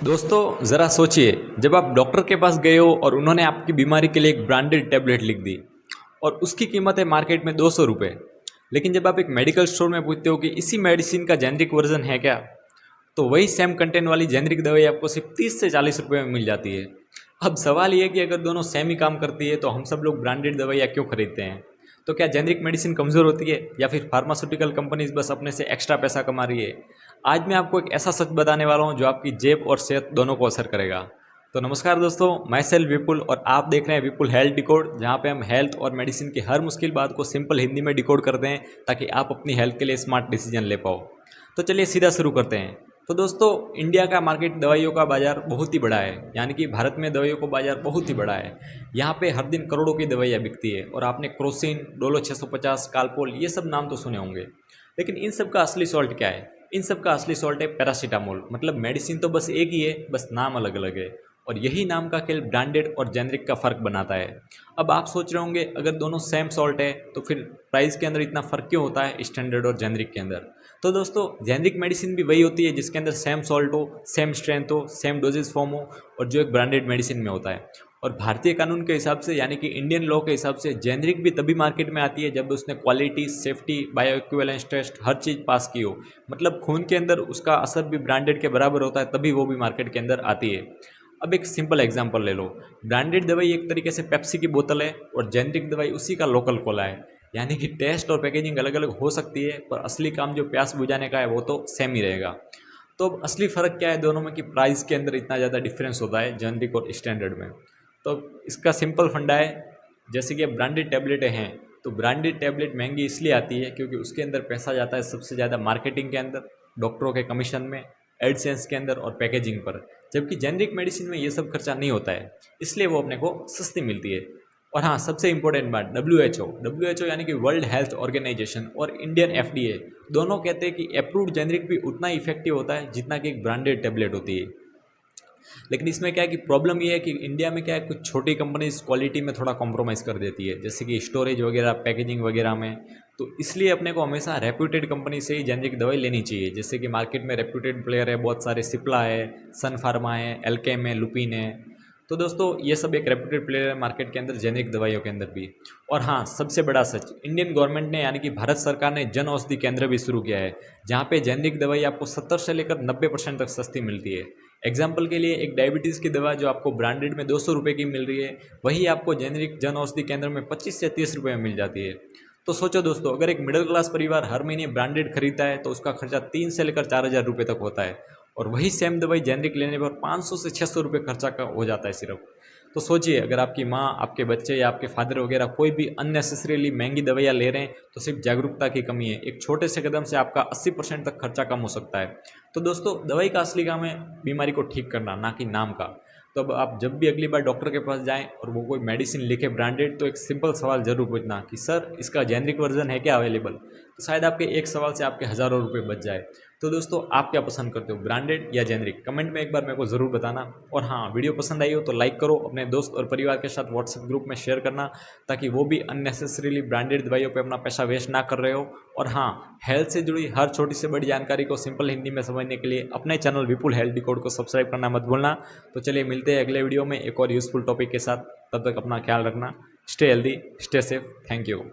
दोस्तों ज़रा सोचिए, जब आप डॉक्टर के पास गए हो और उन्होंने आपकी बीमारी के लिए एक ब्रांडेड टैबलेट लिख दी और उसकी कीमत है मार्केट में 200 रुपये। लेकिन जब आप एक मेडिकल स्टोर में पूछते हो कि इसी मेडिसिन का जेनरिक वर्जन है क्या, तो वही सेम कंटेंट वाली जेनरिक दवाई आपको सिर्फ 30 से 40 रुपये में मिल जाती है। अब सवाल ये है कि अगर दोनों सेम ही काम करती है तो हम सब लोग ब्रांडेड दवाइयाँ क्यों खरीदते हैं? तो क्या जेनरिक मेडिसिन कमज़ोर होती है या फिर फार्मास्यूटिकल कंपनीज बस अपने से एक्स्ट्रा पैसा कमा रही है? आज मैं आपको एक ऐसा सच बताने वाला हूँ जो आपकी जेब और सेहत दोनों को असर करेगा। तो नमस्कार दोस्तों, मैं सेल्फ विपुल और आप देख रहे हैं विपुल हेल्थ डिकोड, जहाँ पे हम हेल्थ और मेडिसिन की हर मुश्किल बात को सिंपल हिंदी में डिकोड करते हैं ताकि आप अपनी हेल्थ के लिए स्मार्ट डिसीजन ले पाओ। तो चलिए सीधा शुरू करते हैं। तो दोस्तों, इंडिया का मार्केट दवाइयों का बाज़ार बहुत ही बड़ा है, यानी कि भारत में दवाइयों का बाज़ार बहुत ही बड़ा है। यहाँ पे हर दिन करोड़ों की दवाइयाँ बिकती है और आपने क्रोसिन, डोलो 650, कालपोल ये सब नाम तो सुने होंगे। लेकिन इन सब का असली सॉल्ट क्या है? इन सब का असली सॉल्ट है पैरासीटामोल। मतलब मेडिसिन तो बस एक ही है, बस नाम अलग अलग है। और यही नाम का खेल ब्रांडेड और जेनरिक का फ़र्क बनाता है। अब आप सोच रहे होंगे, अगर दोनों सेम सॉल्ट है तो फिर प्राइस के अंदर इतना फ़र्क क्यों होता है स्टैंडर्ड और जेनरिक के अंदर? तो दोस्तों, जेनरिक मेडिसिन भी वही होती है जिसके अंदर सेम सॉल्ट हो, सेम स्ट्रेंथ हो, सेम डोजेज फॉर्म हो, और जो एक ब्रांडेड मेडिसिन में होता है। और भारतीय कानून के हिसाब से, यानी कि इंडियन लॉ के हिसाब से, जेनरिक भी तभी मार्केट में आती है जब उसने quality, safety, bio equivalence test हर चीज़ पास की हो। मतलब खून के अंदर उसका असर भी ब्रांडेड के बराबर होता है, तभी वो भी मार्केट के अंदर आती है। अब एक सिंपल एग्जांपल ले लो। ब्रांडेड दवाई एक तरीके से पेप्सी की बोतल है और जेनरिक दवाई उसी का लोकल कोला है। यानी कि टेस्ट और पैकेजिंग अलग अलग हो सकती है, पर असली काम जो प्यास बुझाने का है वो तो सेम ही रहेगा। तो अब असली फ़र्क क्या है दोनों में कि प्राइस के अंदर इतना ज़्यादा डिफरेंस होता है जेनरिक और स्टैंडर्ड में? तो इसका सिंपल फंडा है, जैसे कि अब ब्रांडेड टैबलेटें हैं, तो ब्रांडेड टैबलेट महंगी इसलिए आती है क्योंकि उसके अंदर पैसा जाता है सबसे ज़्यादा मार्केटिंग के अंदर, डॉक्टरों के कमीशन में, एडसेंस के अंदर और पैकेजिंग पर। जबकि जेनरिक मेडिसिन में ये सब खर्चा नहीं होता है, इसलिए वो अपने को सस्ती मिलती है। और हाँ, सबसे इंपॉर्टेंट बात, डब्ल्यू एच ओ यानी कि वर्ल्ड हेल्थ ऑर्गेनाइजेशन और इंडियन एफडीए दोनों कहते हैं कि अप्रूव्ड जेनरिक भी उतना ही इफेक्टिव होता है जितना कि एक ब्रांडेड टैबलेट होती है। लेकिन इसमें क्या है कि प्रॉब्लम ये है कि इंडिया में क्या है, कुछ छोटी कंपनीज क्वालिटी में थोड़ा कॉम्प्रोमाइज़ कर देती है, जैसे कि स्टोरेज वगैरह, पैकेजिंग वगैरह में। तो इसलिए अपने को हमेशा रेप्यूटेड कंपनी से ही जेनरिक दवाई लेनी चाहिए। जैसे कि मार्केट में रेप्यूटेड प्लेयर है बहुत सारे, सिप्ला है, सन फार्मा है, एल्केम है, लुपिन है। तो दोस्तों, ये सब एक रेप्यूटेड प्लेयर है मार्केट के अंदर जेनरिक दवाइयों के अंदर भी। और हाँ, सबसे बड़ा सच, इंडियन गवर्नमेंट ने यानी कि भारत सरकार ने जन औषधि केंद्र भी शुरू किया है, जहाँ पे जेनरिक दवाई आपको 70 से लेकर 90% तक सस्ती मिलती है। एग्जाम्पल के लिए, एक डायबिटीज़ की दवा जो आपको ब्रांडेड में 200 रुपये की मिल रही है, वही आपको जेनरिक जन औषधि केंद्र में 25 से 30 रुपये में मिल जाती है। तो सोचो दोस्तों, अगर एक मिडिल क्लास परिवार हर महीने ब्रांडेड खरीदता है तो उसका खर्चा 3 से लेकर 4 हज़ार रुपये तक होता है, और वही सेम दवाई जेनरिक लेने पर 500 से 600 रुपये खर्चा का हो जाता है सिर्फ। तो सोचिए, अगर आपकी माँ, आपके बच्चे या आपके फादर वगैरह कोई भी अननेसेसरीली महंगी दवाइयाँ ले रहे हैं, तो सिर्फ जागरूकता की कमी है। एक छोटे से कदम से आपका 80% तक खर्चा कम हो सकता है। तो दोस्तों, दवाई का असली काम है बीमारी को ठीक करना, ना कि नाम का। तो अब आप जब भी अगली बार डॉक्टर के पास जाएं और वो कोई मेडिसिन लिखे ब्रांडेड, तो एक सिंपल सवाल जरूर पूछना कि सर, इसका जेनरिक वर्जन है क्या अवेलेबल? तो शायद आपके एक सवाल से आपके हज़ारों रुपये बच जाए। तो दोस्तों, आप क्या पसंद करते हो, ब्रांडेड या जेनरिक? कमेंट में एक बार मेरे को ज़रूर बताना। और हाँ, वीडियो पसंद आई हो तो लाइक करो, अपने दोस्त और परिवार के साथ व्हाट्सएप ग्रुप में शेयर करना, ताकि वो भी अननेसेसरीली ब्रांडेड दवाइयों पे अपना पैसा वेस्ट ना कर रहे हो। और हाँ, हेल्थ से जुड़ी हर छोटी से बड़ी जानकारी को सिंपल हिंदी में समझने के लिए अपने चैनल विपुल हेल्थ डिकोड को सब्सक्राइब करना मत भूलना। तो चलिए, मिलते हैं अगले वीडियो में एक और यूज़फुल टॉपिक के साथ। तब तक अपना ख्याल रखना। Stay healthy, stay safe. Thank you.